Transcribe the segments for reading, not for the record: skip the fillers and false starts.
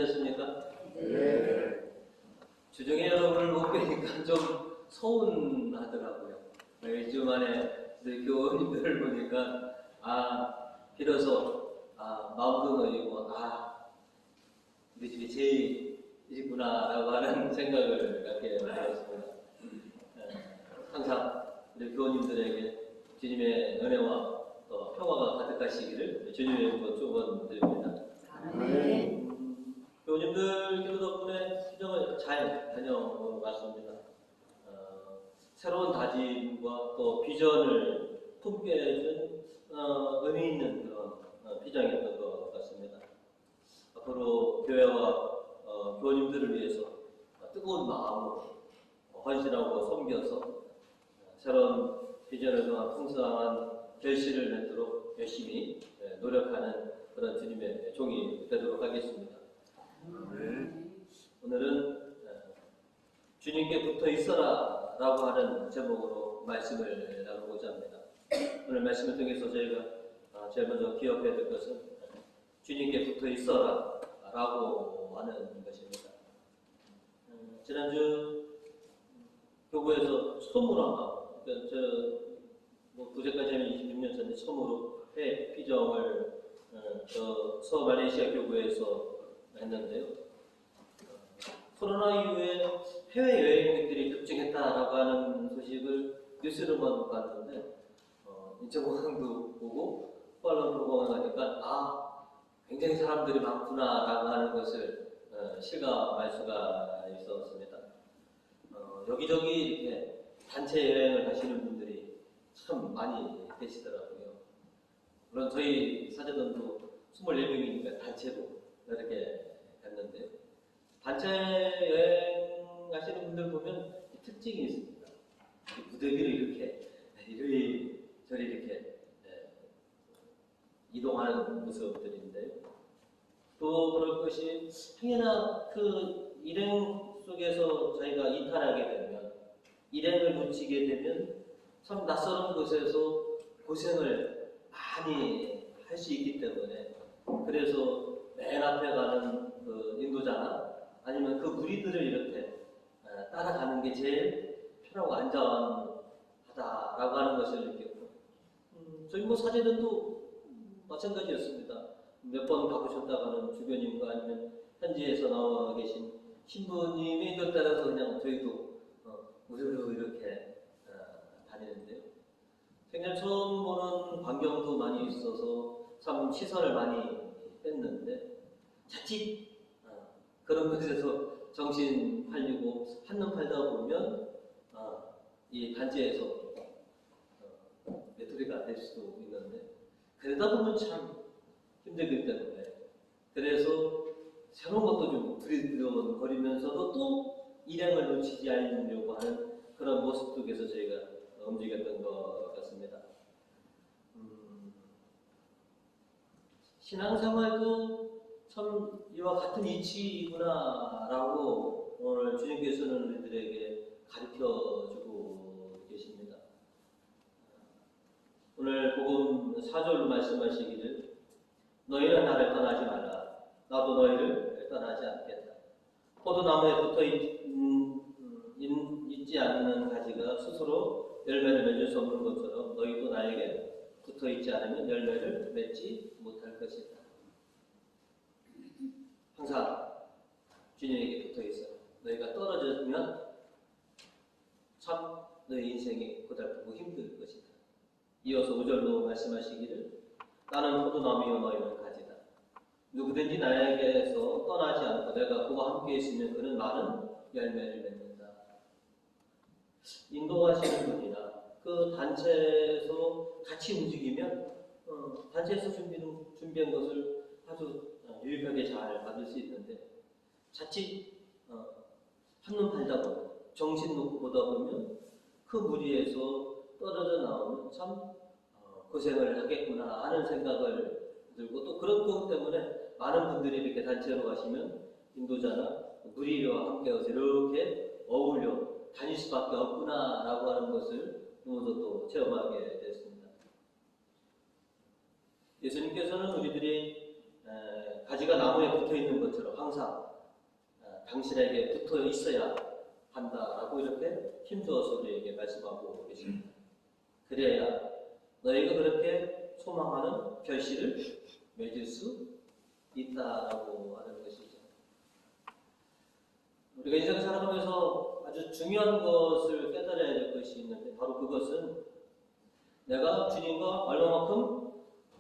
되셨습니까? 네. 주중에 여러분을 못 뵈니까 좀 서운하더라고요. 일주일 만에 교우님들을 보니까 비로소 마음도 놓이고 우리 집이 제일이구나라고 하는 생각을 갖게 되었습니다. 항상 우리 교우님들에게 주님의 은혜와 또 평화가 가득하시기를 주님의 이름으로 축원드립니다. 교우님들 기도 덕분에 시정을 잘 다녀왔습니다. 새로운 다짐과 또 비전을 품게 해준 의미 있는 그런 비전이었던 것 같습니다. 앞으로 교회와 교우님들을 위해서 뜨거운 마음으로 헌신하고 섬겨서 새로운 비전을 통한 풍성한 결실을 맺도록 열심히 노력하는 그런 주님의 종이 되도록 하겠습니다. 오늘은 주님께 붙어 있어라 라고 하는 제목으로 말씀을 나누고자 합니다. 오늘 말씀을 통해서 저희가 제일 먼저 기억해야 될 것은 주님께 붙어 있어라 라고 하는 것입니다. 지난주 교구에서 처음으로 그제까지 하면 26년 전에 처음으로 해외 피정을 서말레이시아 교구에서 했는데요. 코로나 이후에 해외여행객들이 급증했다라고 하는 소식을 뉴스로만 봤는데 인천공항도 보고 쿠알라룸푸르 공항에 가니까 굉장히 사람들이 많구나라고 하는 것을 실감할 수가 있었습니다. 여기저기 이렇게 단체 여행을 하시는 분들이 참 많이 계시더라고요. 물론 저희 사제단도 24명이니까 단체로 이렇게 갔는데 단체 여행 하시는 분들 보면 특징이 있습니다. 무대 위를 이렇게 이리저리 이렇게 이동하는 모습들인데 또 그럴 것이 행여나 그 일행 속에서 저희가 이탈하게 되면 일행을 놓치게 되면 참 낯선 곳에서 고생을 많이 할 수 있기 때문에 그래서 맨 앞에 가는 그 인도자나 아니면 그 무리들을 이렇게 따라가는 게 제일 편하고 안전하다라고 하는 것을 느꼈고 저희 사제들도 마찬가지였습니다. 몇 번 가보셨다가는 주변인과 아니면 현지에서 나와 계신 신부님의 인도에 따라서 그냥 저희도 우르르 이렇게 다니는데요. 생전 처음 보는 광경도 많이 있어서 참 시선을 많이 뺐는데 자칫 그런 곳에서 정신 팔리고 한눈 팔다 보면 이 단체에서 메토리가 될 수도 있는데 그러다 보면 참 힘들기 때문에 그래서 새로운 것도 좀 두려워거리면서도 또 일행을 놓치지 않으려고 하는 그런 모습 속에서 저희가 움직였던 것 같습니다. 신앙생활도 참 이와 같은 이치구나라고 오늘 주님께서는 우리들에게 가르쳐주고 계십니다. 오늘 복음 4절로 말씀하시기를 너희는 나를 떠나지 말라. 나도 너희를 떠나지 않겠다. 포도나무에 붙어 있지 않는 가지가 스스로 열매를 맺을 수 없는 것처럼 너희도 나에게 붙어 있지 않으면 열매를 맺지 못할 것이다. 항상 주님에게 붙어 있어. 너희가 떨어지면 참 너희 인생이 고달프고 힘들 것이다. 이어서 5절로 말씀하시기를 나는 포도나무요 너희는 가지다. 누구든지 나에게서 떠나지 않고 내가 그와 함께 있으면 그는 많은 열매를 맺는다. 인도하시는 분이나 그 단체에서 같이 움직이면 단체에서 준비한 것을 아주 유익하게 잘 받을 수 있는데 자칫 한눈 팔다 보면 정신 놓고 보다 보면 그 무리에서 떨어져 나오면 참 고생을 하겠구나 하는 생각을 들고 또 그런 것 때문에 많은 분들이 이렇게 단체로 가시면 인도자나 무리와 함께해서 이렇게 어울려 다닐 수밖에 없구나라고 하는 것을 너무도 또 체험하게 됐습니다. 예수님께서는 우리들이 가지가 나무에 붙어 있는 것처럼 항상 항상 당신에게 붙어 있어야 한다라고 이렇게 힘주어서 우리에게 말씀하고 계십니다. 그래야 너희가 그렇게 소망하는 결실을 맺을 수 있다라고 하는 것이죠. 우리가 인생 살아가면서 아주 중요한 것을 깨달아야 될 것이 있는데 바로 그것은 내가 주님과 얼마만큼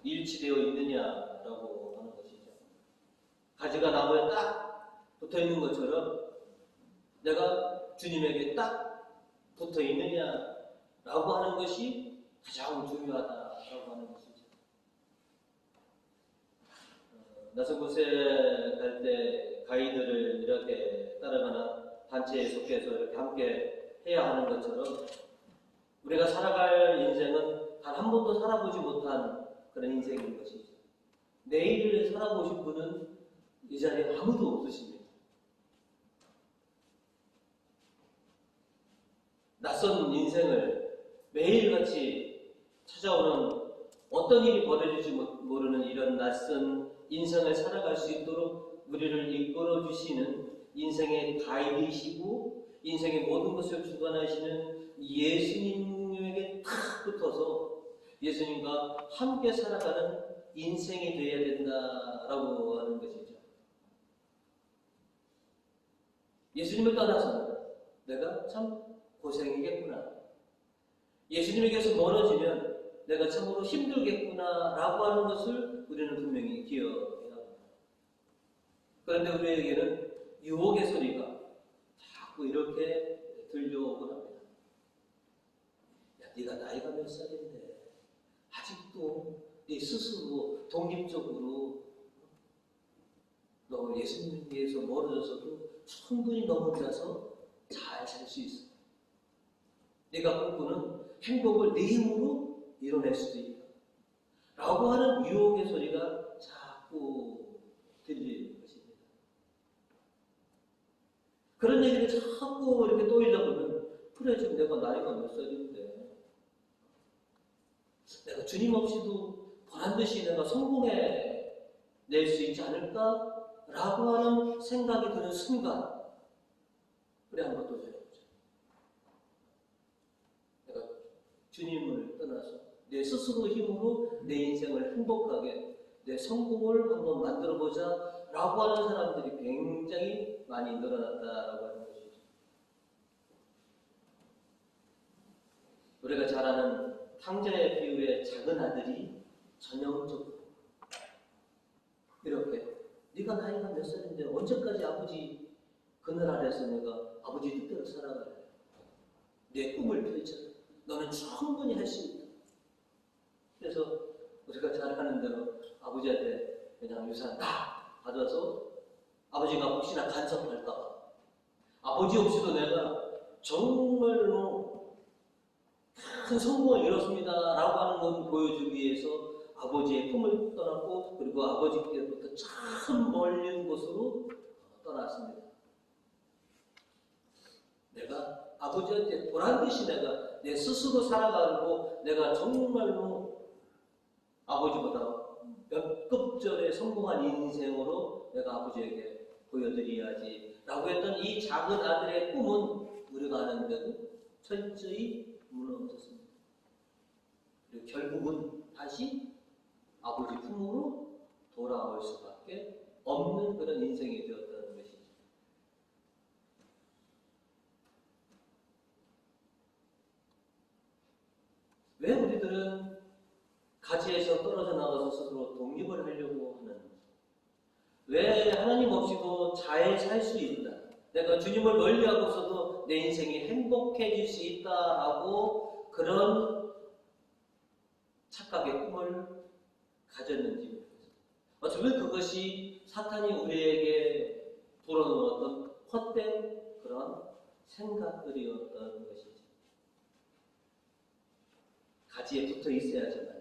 일치되어 있느냐라고 하는 것이죠. 가지가 나무에 딱 붙어 있는 것처럼 내가 주님에게 딱 붙어 있느냐라고 하는 것이 가장 중요하다라고 하는 것이죠. 낯선 곳에 갈 때 가이드를 이렇게 따라가는 단체에 속해서 이렇게 함께 해야 하는 것처럼 우리가 살아갈 인생은 단 한 번도 살아보지 못한 그런 인생인 것이죠. 내일을 살아보신 분은 이 자리에 아무도 없으십니다. 낯선 인생을 매일같이 찾아오는 어떤 일이 벌어질지 모르는 이런 낯선 인생을 살아갈 수 있도록 우리를 이끌어 주시는 인생의 가이드이시고 인생의 모든 것을 주관하시는 예수님에게 탁 붙어서 예수님과 함께 살아가는 인생이 되어야 된다라고 하는 것이죠. 예수님을 떠나서는 내가 참 고생이겠구나. 예수님에게서 멀어지면 내가 참으로 힘들겠구나라고 하는 것을 우리는 분명히 기억해야 합니다. 그런데 우리에게는 유혹의 소리가 자꾸 이렇게 들려오곤 합니다. 야, 네가 나이가 몇 살인데 아직도 네 스스로 독립적으로 너 예수님께서 멀어져서도 충분히 너 혼자서 잘 살 수 있어. 네가 꿈꾸는 행복을 네 힘으로 이뤄낼 수도 있다. 라고 하는 유혹의 소리가 자꾸 들리는 것입니다. 그런 얘기를 자꾸 이렇게 떠올리다 보면 그래 지금 내가 나이가 몇 살인데 내가 주님 없이도 보란듯이 내가 성공해낼 수 있지 않을까라고 하는 생각이 드는 순간 그래 한번 도전해보자. 내가 주님을 떠나서 내 스스로 힘으로 내 인생을 행복하게 내 성공을 한번 만들어보자 라고 하는 사람들이 굉장히 많이 늘어났다라고 하는 것이죠. 우리가 잘 아는 탕자의 비유의 작은 아들이 전형적으로 이렇게 네가 나이가 몇 살인데 언제까지 아버지 그늘 아래서 내가 아버지 뜻대로 살아갈래? 내 꿈을 펼쳐라. 너는 충분히 할 수 있다. 그래서 우리가 잘 아는 대로 아버지한테 그냥 유산 다 받아서 아버지가 혹시나 간섭할까봐 아버지 없이도 내가 정말로 큰 성공을 이뤘습니다 라고 하는 건 보여주기 위해서 아버지의 품을 떠났고 그리고 아버지께로부터 참 멀린 곳으로 떠났습니다. 내가 아버지한테 보란듯이 내가 내 스스로 살아가고 내가 정말로 아버지보다 몇 급절에 성공한 인생으로 내가 아버지에게 보여드려야지 라고 했던 이 작은 아들의 꿈은 우리가 아는데도 철저히 무너졌습니다. 그리고 결국은 다시 아버지 품으로 돌아올 수밖에 없는 그런 인생이 되었다는 것이죠. 왜 우리들은 가지에서 떨어져 나가서 스스로 독립을 하려고 하는지, 왜 하나님 없이도 잘 살 수 있다, 내가 주님을 멀리하고서도 내 인생이 행복해질 수 있다라고 그런 착각의 꿈을 가졌는지 모르겠습니다. 어쩌면 그것이 사탄이 우리에게 불어넣었던 헛된 그런 생각들이었던 것이죠. 가지에 붙어 있어야지만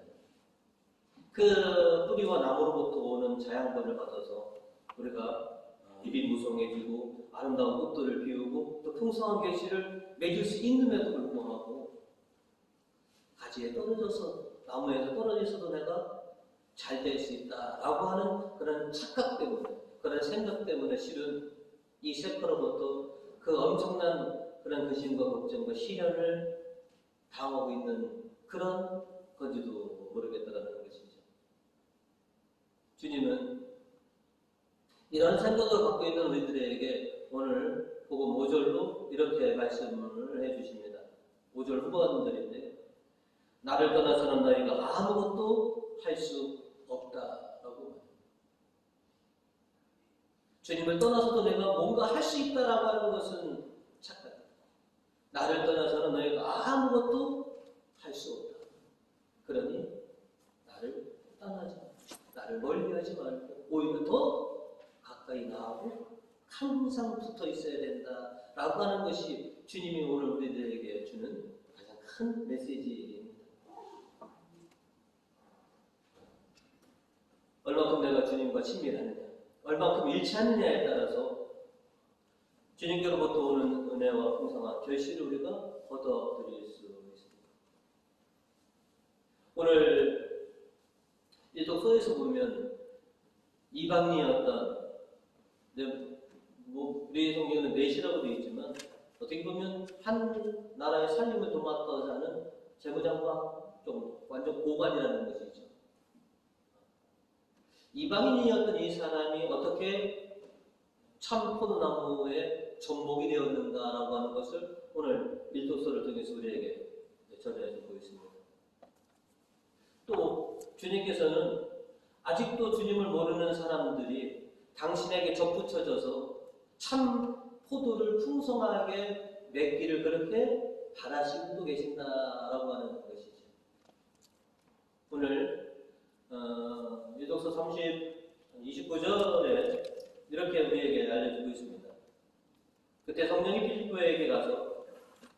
그 뿌리와 나무로부터 오는 자양분을 받아서 우리가 입이 무성해지고 아름다운 꽃들을 피우고 또 풍성한 결실을 맺을 수 있음에도 불구하고 가지에 떨어져서 나무에서 떨어져서도 내가 잘 될 수 있다라고 하는 그런 착각 때문에, 그런 생각 때문에 실은 이 세포로부터 그 엄청난 그런 근심과 걱정과 시련을 당하고 있는 그런 건지도 모르겠다라는 것이죠. 주님은 이런 생각을 갖고 있는 우리들에게 오늘 복음 5절로 이렇게 말씀을 해주십니다. 5절 후반절인데 나를 떠나서는 너희가 아무것도 할 수 없다라고. 주님을 떠나서도 내가 뭔가 할 수 있다라고 하는 것은 착각이다. 나를 떠나서는 너희가 아무것도 할 수 없다. 그러니 나를 떠나지 말고, 나를 멀리하지 말고 오히려 더 가까이 나하고 항상 붙어 있어야 된다라고 하는 것이 주님이 오늘 우리들에게 주는 가장 큰 메시지입니다. 얼마큼 내가 주님과 친밀하느냐, 얼마큼 일치하느냐에 따라서 주님께로부터 오는 은혜와 풍성한 결실을 우리가 얻어드릴 수 있습니다. 오늘 이 독서에서 보면 이방인이었던, 우리 성경에는 넷이라고 되어 있지만 어떻게 보면 한 나라의 살림을 도맡아서 하는 재무장관 좀 완전 고관이라는 것이죠. 이방인이었던 이 사람이 어떻게 참 포도나무의 전목이 되었는가라고 하는 것을 오늘 일독서를 통해서 우리에게 전해주고 있습니다. 또 주님께서는 아직도 주님을 모르는 사람들이 당신에게 접붙여져서 참 포도를 풍성하게 맺기를 그렇게 바라시고 계신다라고 하는 것이죠. 오늘 일독서 29절에 이렇게 우리에게 알려주고 있습니다. 그때 성령이 필리포에게 가서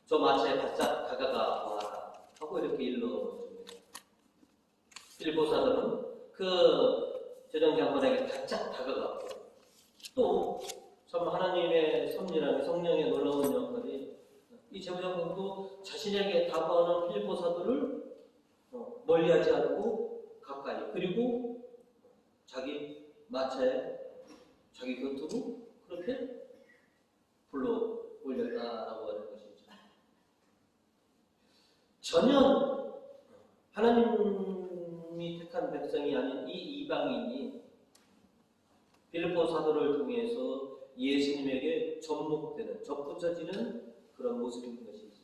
저 마차에 바짝 다가가 와라 하고 이렇게 일러줍니다. 필리포 사도는 그 제정장관에게 바짝 다가갔고 또 참 하나님의 섭리라는 성령의 놀라운 역할이 이 제정장관도 자신에게 다가오는 필리포 사도를 멀리하지 않고 가까이, 그리고 자기 마차에 자기 곁으로 그렇게 불러 올렸다라고 하는 것이죠. 전혀 하나님이 택한 백성이 아닌 이 이방인이 빌립보 사도를 통해서 예수님에게 접목되는, 접붙여지는 그런 모습인 것이죠.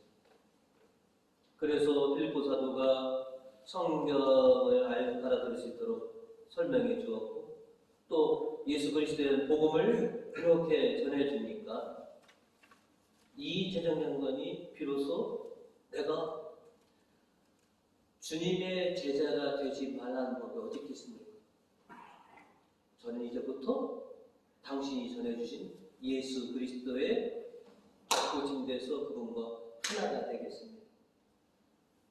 그래서 빌립보 사도가 성경을 알아들을 수 있도록 설명해 주었고 또 예수 그리스도의 복음을 그렇게 전해주니까 이 제정장관이 비로소 내가 주님의 제자가 되지 말라는 법이 어디 있겠습니까? 저는 이제부터 당신이 전해주신 예수 그리스도의 고침돼서 그분과 하나가 되겠습니다.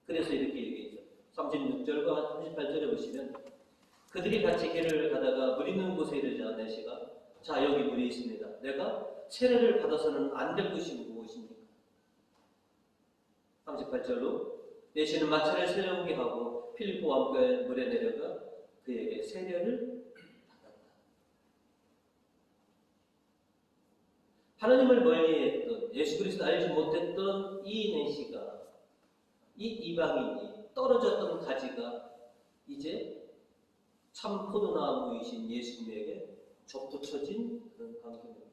그래서 이렇게 얘기했죠. 36절과 38절에 보시면 그들이 같이 길을 가다가 물 있는 곳에 이르자 내시가 자 여기 물이 있습니다. 내가 세례를 받아서는 안 될 것이 무엇입니까? 38절로 내시는 마차를 세우게 하고 필리포와 함께 물에 내려가 그에게 세례를 받았다. 하나님을 멀리했던 예수 그리스도 알지 못했던 이 내시가 이 이방인이 떨어졌던 가지가 이제 참 포도나무이신 예수님에게 접붙여진 그런 관계입니다.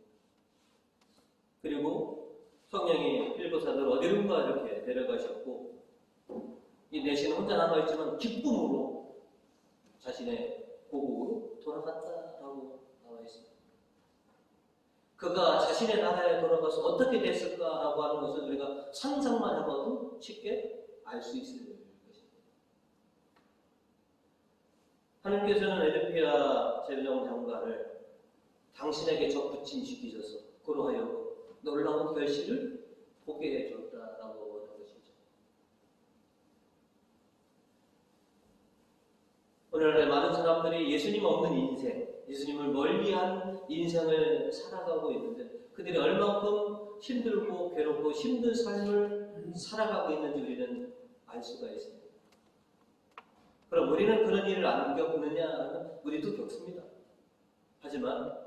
그리고 성령이 필리포 사도를 어디론가 이렇게 데려가셨고 이 내시는 혼자 남아있지만 기쁨으로 자신의 고국으로 돌아갔다라고 나와 있습니다. 그가 자신의 나라에 돌아가서 어떻게 됐을까라고 하는 것을 우리가 상상만 해봐도 쉽게 알 수 있을 것입니다. 하나님께서는 에드피아 제정장관을 당신에게 접붙임시키셔서 그로 하여금 놀라운 결실을 보게 해줬다라고 하는 것이죠. 오늘날 많은 사람들이 예수님 없는 인생, 예수님을 멀리한 인생을 살아가고 있는데 그들이 얼마큼 힘들고 괴롭고 힘든 삶을 살아가고 있는지 우리는 알 수가 있습니다. 그럼 우리는 그런 일을 안 겪느냐? 우리도 겪습니다. 하지만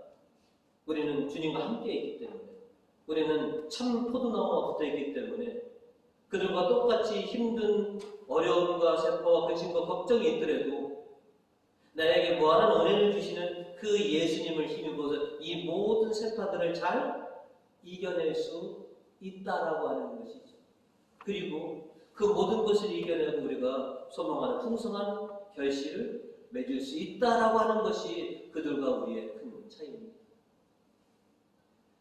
우리는 주님과 함께 있기 때문에, 우리는 참 포도나무와 붙어 있기 때문에 그들과 똑같이 힘든 어려움과 세포와 근심과 걱정이 있더라도 나에게 무한한 은혜를 주시는 그 예수님을 힘입어서 이 모든 세파들을 잘 이겨낼 수 있다라고 하는 것이죠. 그리고 그 모든 것을 이겨내고 우리가 소망하는 풍성한 결실을 맺을 수 있다라고 하는 것이 그들과 우리의 큰 차이입니다.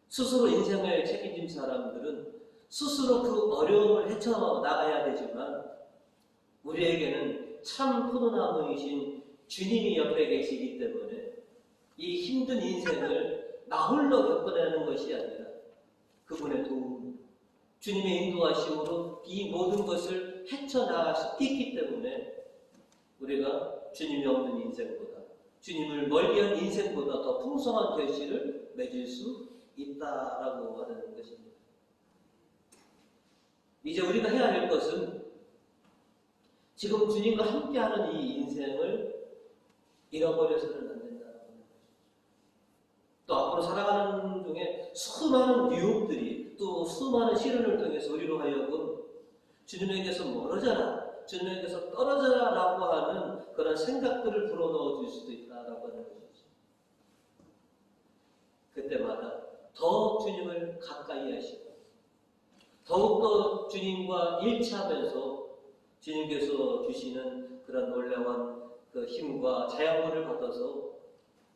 스스로 인생을 책임진 사람들은 스스로 그 어려움을 헤쳐나가야 되지만 우리에게는 참 포도나무이신 주님이 옆에 계시기 때문에 이 힘든 인생을 나 홀로 겪어내는 것이 아니라 그분의 도움, 주님의 인도하심으로 이 모든 것을 헤쳐나갈 수 있기 때문에 우리가 주님이 없는 인생보다, 주님을 멀리한 인생보다 더 풍성한 결실을 맺을 수 있다라고 하는 것입니다. 이제 우리가 해야 할 것은 지금 주님과 함께하는 이 인생을 잃어버려서는 안 된다는 것이죠. 또 앞으로 살아가는 중에 수많은 유혹들이 또 수많은 시련을 통해서 우리로 하여금 주님에게서 멀어져라, 주님에게서 떨어져라 라고 하는 그런 생각들을 불어넣어 줄 수도 있다라고 하는 것이죠. 그때마다 더 주님을 가까이 하시고 더욱더 주님과 일치하면서 주님께서 주시는 그런 놀라운 그 힘과 자양분을 받아서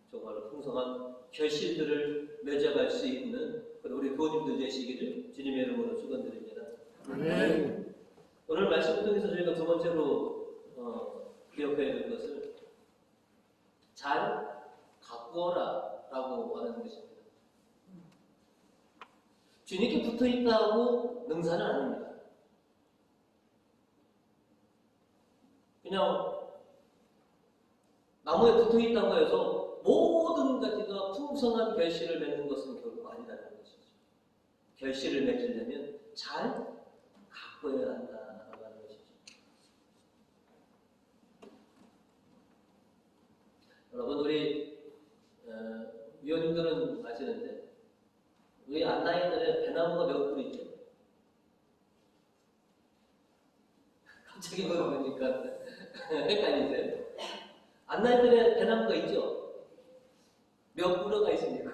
정말로 풍성한 결실들을 맺어갈 수 있는 우리 교우님들 되시기를 주님의 이름으로 축원드립니다. 아멘. 오늘 말씀을 통해서 저희가 두 번째로 기억해야 될 것을 잘 가꾸어라 라고 하는 것입니다. 주님께 붙어 있다고 능사는 아닙니다. 그냥 나무에 붙어 있다고 해서 모든 가지가 풍성한 결실을 맺는 것은 결국 아니라는 것이죠. 결실을 맺으려면 잘 가꾸어야 한다라고 하는 것이죠. 여러분, 우리 위원님들은 아시는데 우리 안나이들의 배나무가 몇 그루 있죠? 갑자기 물어보니까 헷갈리세요? 안나이들의 배나무가 있죠? 몇 그루가 있습니까?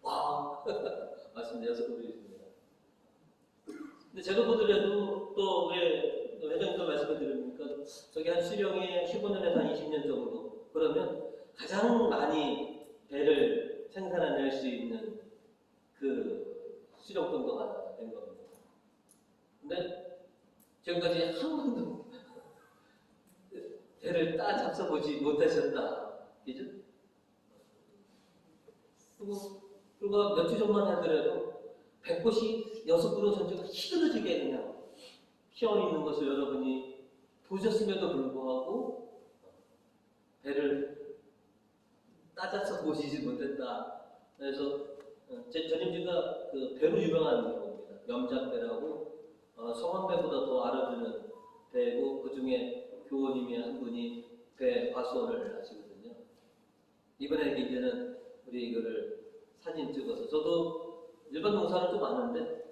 와, 맞습니다. 6그루 있습니다. 근데 제가 보더라도 또 우리 회장님도 말씀을 드리니까 저기 한 수령이 15년에서 한 20년 정도 그러면 가장 많이 배를 생산해낼 수 있는 그 수령 정도가 된 겁니다. 근데 지금까지 한 번도 배를 잡숴보지 못하셨다. 그죠? 그리고 불과 몇 주 전만 하더라도 배꽃이 6그루 전체가 희들어지게 그냥 피어있는 것을 여러분이 보셨음에도 불구하고 배를 따져서 보시지 못했다. 그래서 전임지가 그 배로 유명한 겁니다. 염작배라고 성원배보다 더 알아주는 배고 그 중에 교원님이 한 분이 배 과수원을 하시거든요. 이번에 이제는 우리 이거를 사진 찍어서 저도 일반 농사는 좀 아는데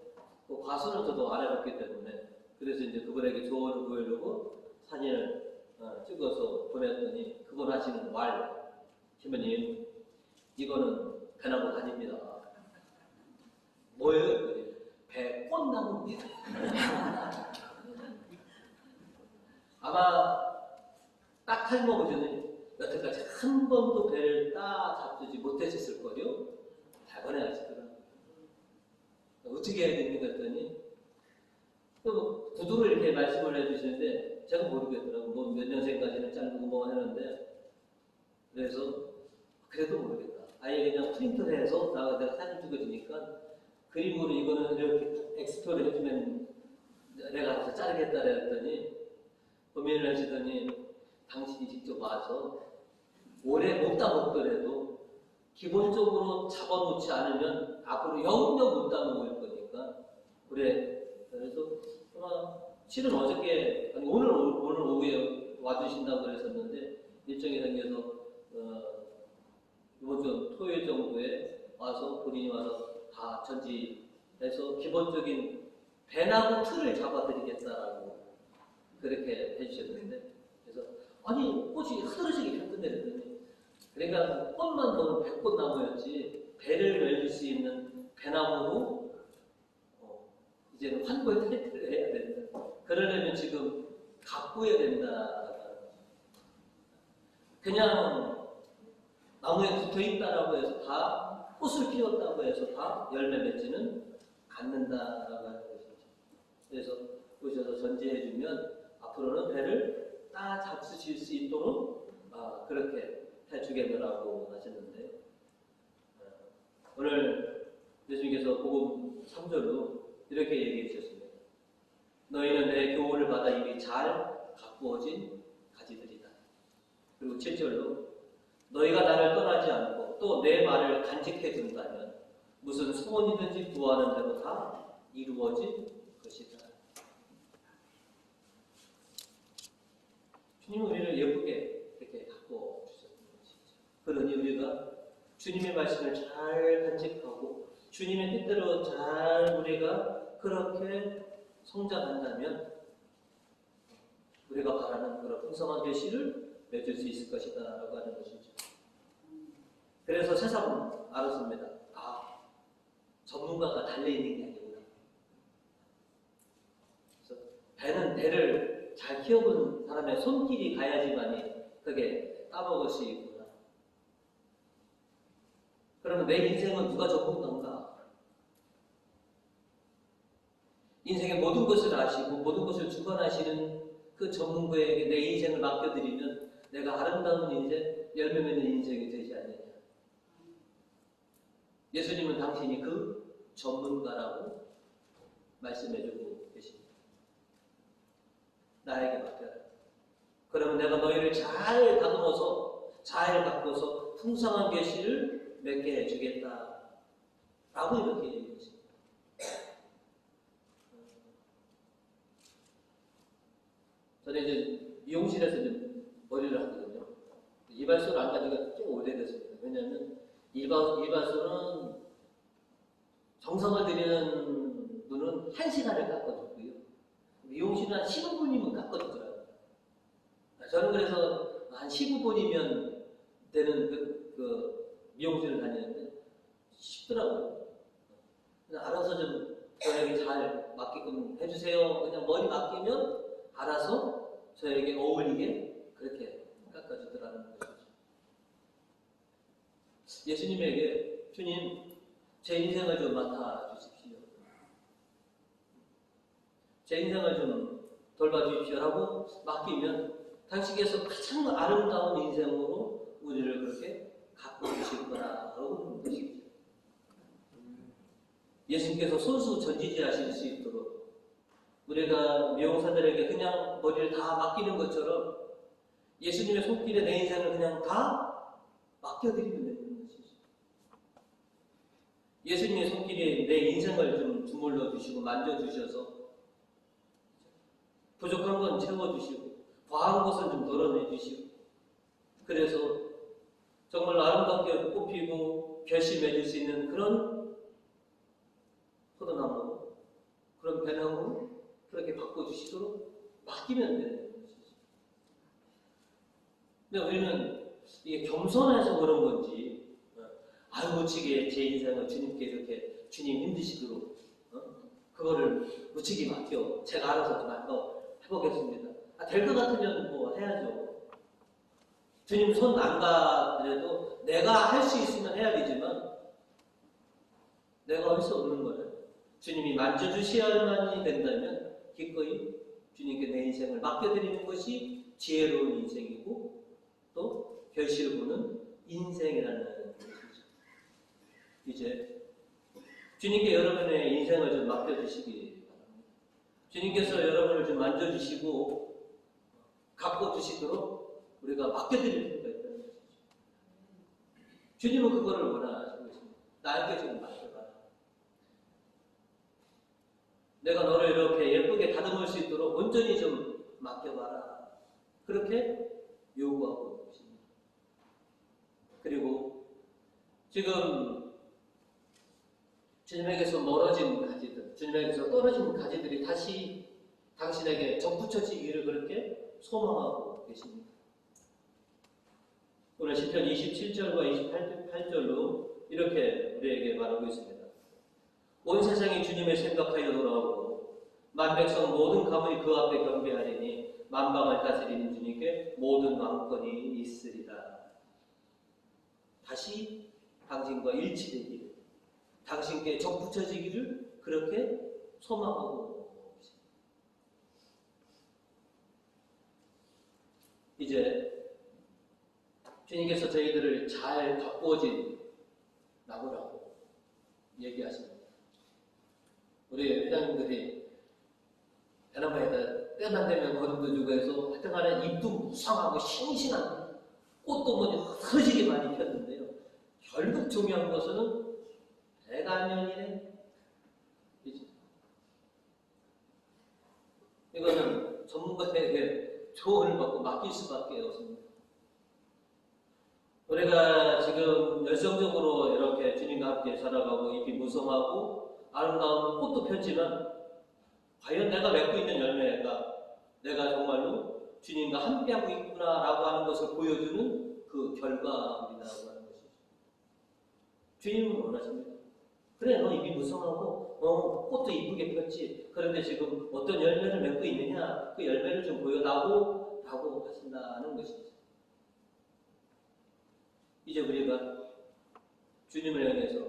그 과수는 저도 안 해봤기 때문에 그래서 이제 그분에게 조언을 구하려고 사진을 찍어서 보냈더니 그분 하시는 말 시모님 이거는 배나무 아닙니다. 뭐예요? 배꽃나무입니다. 아마 딱 탈모보시는 여태까지 한 번도 배를 잡수지 못하셨을 거요. 대번에 하시더라고요. 어떻게 해야 됩니까? 했더니 또 구두로 이렇게 말씀을 해주시는데 제가 모르겠더라고요. 뭐 몇 년생까지는 자르고 뭐 하는데 그래서 그래도 모르겠다. 아예 그냥 프린트를 해서 내가 사진 찍어주니까 그림으로 이거는 이렇게 엑스포를 해주면 내가 가서 자르겠다 그랬더니 고민을 하시더니 당신이 직접 와서 오래 못 따먹더라도 기본적으로 잡아놓지 않으면 앞으로 영영 못 따먹을 거니까 그래. 그래서 실은 어저께 아니 오늘 오후에 와주신다고 그랬었는데 일정이 생겨서 이번 주 토요일 정도에 와서 본인이 와서 다 전지해서 기본적인 배나무 틀을 잡아드리겠다라고 그렇게 해주셨는데, 그래서 아니 꽃이 흐드러지게 폈던데 그랬더니, 그러니까 꽃만 보면 백꽃 나무였지 배를 열릴 수 있는 배나무로 이제는 환골 탈퇴를 해야 된다. 그러려면 지금 가꾸어야 된다. 그냥 나무에 붙어 있다라고 해서 다 꽃을 피웠다고 해서 다 열매 맺지는 않는다라고 하는 것이죠. 그래서 오셔서 전지해주면 앞으로는 배를 딱 잡수실 수 있도록 그렇게 해주겠노라고 하셨는데, 오늘 예수님께서 복음 3절로 이렇게 얘기해 주셨습니다. 너희는 내 교훈을 받아 이미 잘 가꾸어진 가지들이다. 그리고 7절로 너희가 나를 떠나지 않고 또 내 말을 간직해 준다면 무슨 소원이든지 구하는 대로 다 이루어질 것이다. 주님은 우리를 예쁘게 이렇게 갖고 주셨던 것이죠. 그러니 우리가 주님의 말씀을 잘 간직하고 주님의 뜻대로 잘 우리가 그렇게 성장한다면 우리가 바라는 그런 풍성한 계시를 맺을 수 있을 것이다 라고 하는 것이죠. 그래서 세상은 알았습니다. 전문가가 달려있는 게 아니구나. 그래서 배는 배를 잘 키워본 사람의 손길이 가야지만이 그게 따먹을 수 있구나. 그러면 내 인생은 누가 전문가인가? 인생의 모든 것을 아시고 모든 것을 주관하시는 그 전문가에게 내 인생을 맡겨드리면 내가 아름다운 인생, 열매 맺는 인생이 되지 않느냐. 예수님은 당신이 그 전문가라고 말씀해주고 계십니다. 나에게 맡겨라. 그러면 내가 너희를 잘 다듬어서 잘 바꿔서 풍성한 계시를 맺게 해주겠다 라고 이렇게 얘기했습니다. 저는 이제 미용실에서 이제 머리를 하거든요. 이발소를 안 간 지가 좀 오래됐습니다. 왜냐하면 이발소는 정성을 들이는 분은 1시간을 깎아주고요. 미용실은 한 15분이면 깎아주더라고요. 저는 그래서 한 15분이면 되는 그 미용실을 다니는데 쉽더라고요. 그냥 알아서 좀 저에게 잘 맡기끔 해주세요. 그냥 머리 맡기면 알아서 저에게 어울리게 그렇게 깎아주더라는 것이죠. 예수님에게 주님 제 인생을 좀 맡아주십시오. 제 인생을 좀 돌봐주십시오 라고 맡기면 당신께서 가장 아름다운 인생으로 우리를 그렇게 가꿔주실 거라고 하는 것이죠. 예수님께서 손수 전지지 하실 수 있도록 우리가 미용사들에게 그냥 머리를 다 맡기는 것처럼 예수님의 손길에 내 인생을 그냥 다 맡겨드리면 되는 것이죠. 예수님의 손길에 내 인생을 좀 주물러 주시고 만져주셔서 부족한 건 채워주시고 과한 것은 좀 덜어내주시고 그래서 정말 아름답게 꽃피고 결실맺을 수 있는 그런 포도나무, 그런 배나무 그렇게 바꿔주시도록 맡기면 되는 것이죠. 근데 우리는 이게 겸손해서 그런 건지 아유 무치게 제 인생을 주님께 이렇게 주님 힘드시도록 그거를 무치게 맡겨 제가 알아서 좀 해보겠습니다. 될 것 같으면 뭐 해야죠. 주님 손 안 가더라도 내가 할 수 있으면 해야 되지만 내가 할 수 없는 거는 주님이 만져주셔야만이 된다면 기꺼이 주님께 내 인생을 맡겨드리는 것이 지혜로운 인생이고 또 결실을 보는 인생이라는 것이죠. 이제 주님께 여러분의 인생을 좀 맡겨주시기 바랍니다. 주님께서 여러분을 좀 만져주시고 가꿔주시도록 우리가 맡겨드릴 수가 있다는 것이죠. 주님은 그거를 원하시고 있습니다. 나에게 좀 맡겨봐라. 내가 너를 이렇게 예쁘게 다듬을 수 있도록 온전히 좀 맡겨봐라. 그렇게 요구하고 있습니다. 그리고 지금 주님에게서 멀어진 가지들, 주님에게서 떨어진 가지들이 다시 당신에게 접붙여지기를 그렇게 소망하고 계십니다. 오늘 시편 27절과 28절로 이렇게 우리에게 말하고 있습니다. 온 세상이 주님의 생각하여 돌아오고 만백성 모든 가문이 그 앞에 경배하리니 만방을 다스리는 주님께 모든 왕권이 있으리라. 다시 당신과 일치되기를, 당신께 접붙여지기를 그렇게 소망하고 계십니다. 이제 주님께서 저희들을 잘 가꾸어진 나무라고 얘기하십니다. 우리 회장님들이 베나무에다 때만 되면 거름도 주고 해서 하여튼간에 잎도 무성하고 싱싱한 꽃도 뭐 터지게 많이 폈는데요. 결국 중요한 것은 대가면이네. 이거는 전문가에게 조언을 받고 맡길 수밖에 없습니다. 우리가 지금 열성적으로 이렇게 주님과 함께 살아가고 잎이 무성하고 아름다운 꽃도 폈지만 과연 내가 맺고 있는 열매가 내가 정말로 주님과 함께하고 있구나라고 하는 것을 보여주는 그 결과물이라고 하는 것이죠. 주님은 원하십니다. 그래, 너 잎이 무성하고 꽃도 이쁘게 폈지. 그런데 지금 어떤 열매를 맺고 있느냐, 그 열매를 좀 보여다오 라고 하신다는 것이죠. 이제 우리가 주님을 향해서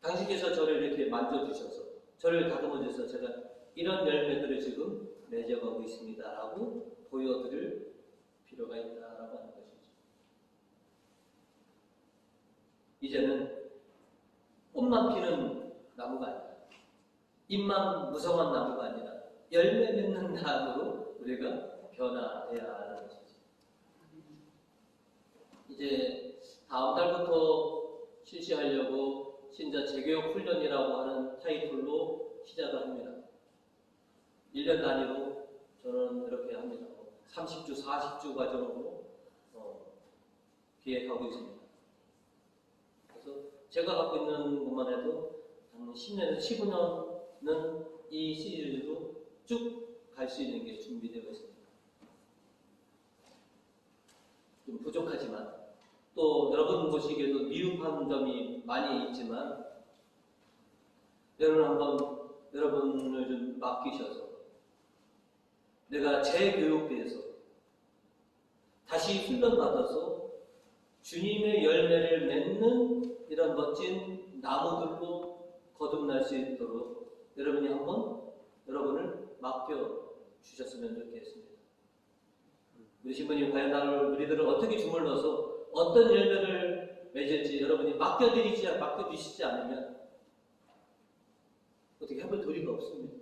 당신께서 저를 이렇게 만져주셔서 저를 다듬어 주셔서 제가 이런 열매들을 지금 맺어가고 있습니다 라고 보여드릴 필요가 있다라고 하는 것이죠. 이제는 꽃만 피는 나무가 아니라 잎만 무성한 나무가 아니라 열매 맺는 나무로 우리가 변화해야 하는 것이죠. 이제 다음 달부터 실시하려고 신자 재교육 훈련이라고 하는 타이틀로 시작을 합니다. 1년 단위로 저는 이렇게 합니다. 30주, 40주 과정으로 기획하고 있습니다. 그래서 제가 갖고 있는 것만 해도 한 10년에서 15년은 이 시리즈로 쭉 갈 수 있는 게 준비되어 있습니다. 좀 부족하지만 또 여러분 보시기에도 미흡한 점이 많이 있지만 여러분 한번 여러분을 좀 맡기셔서 내가 재교육돼서 다시 훈련받아서 주님의 열매를 맺는 이런 멋진 나무들로 거듭날 수 있도록 여러분이 한번 여러분을 맡겨주셨으면 좋겠습니다. 우리 신부님 과연 나를 우리들을 어떻게 주물러서 어떤 열매를 맺을지 여러분이 맡겨주시지 않으면 어떻게 해볼 도리가 없습니다.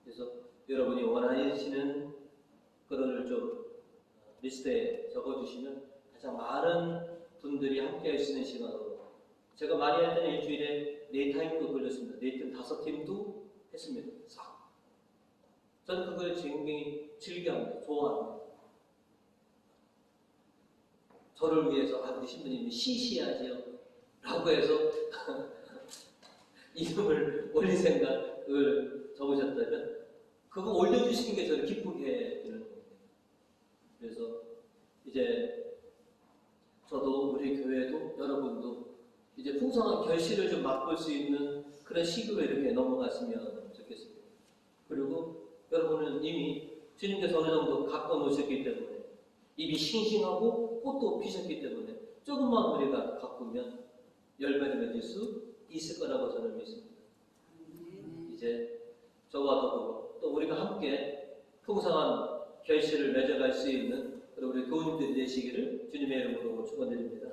그래서 여러분이 원하시는 그거를 좀 리스트에 적어주시면 가장 많은 분들이 함께 할 수 있는 시간으로 제가 많이 할 때는 일주일에 4타임도 걸렸습니다. 4팀, 5팀도 했습니다. 저는 그걸 굉장히 즐겨합니다. 좋아합니다. 저를 위해서 우리 신부님이 시시하지요 라고 해서 이름을 올릴 생각을 적으셨다면 그거 올려주시는 게 저를 기쁘게 해주는 겁니다. 그래서 이제 저도 우리 교회도 여러분도 이제 풍성한 결실을 좀 맛볼 수 있는 그런 시기로 이렇게 넘어갔으면 좋겠습니다. 그리고 여러분은 이미 주님께서 어느 정도 갖고 놓으셨기 때문에 입이 싱싱하고 꽃도 피셨기 때문에 조금만 우리가 가꾸면 열매를 맺을 수 있을 거라고 저는 믿습니다. 이제 저와 더불어 또 우리가 함께 풍성한 결실을 맺어갈 수 있는 우리 교우님들이 되시기를 주님의 이름으로 축원드립니다.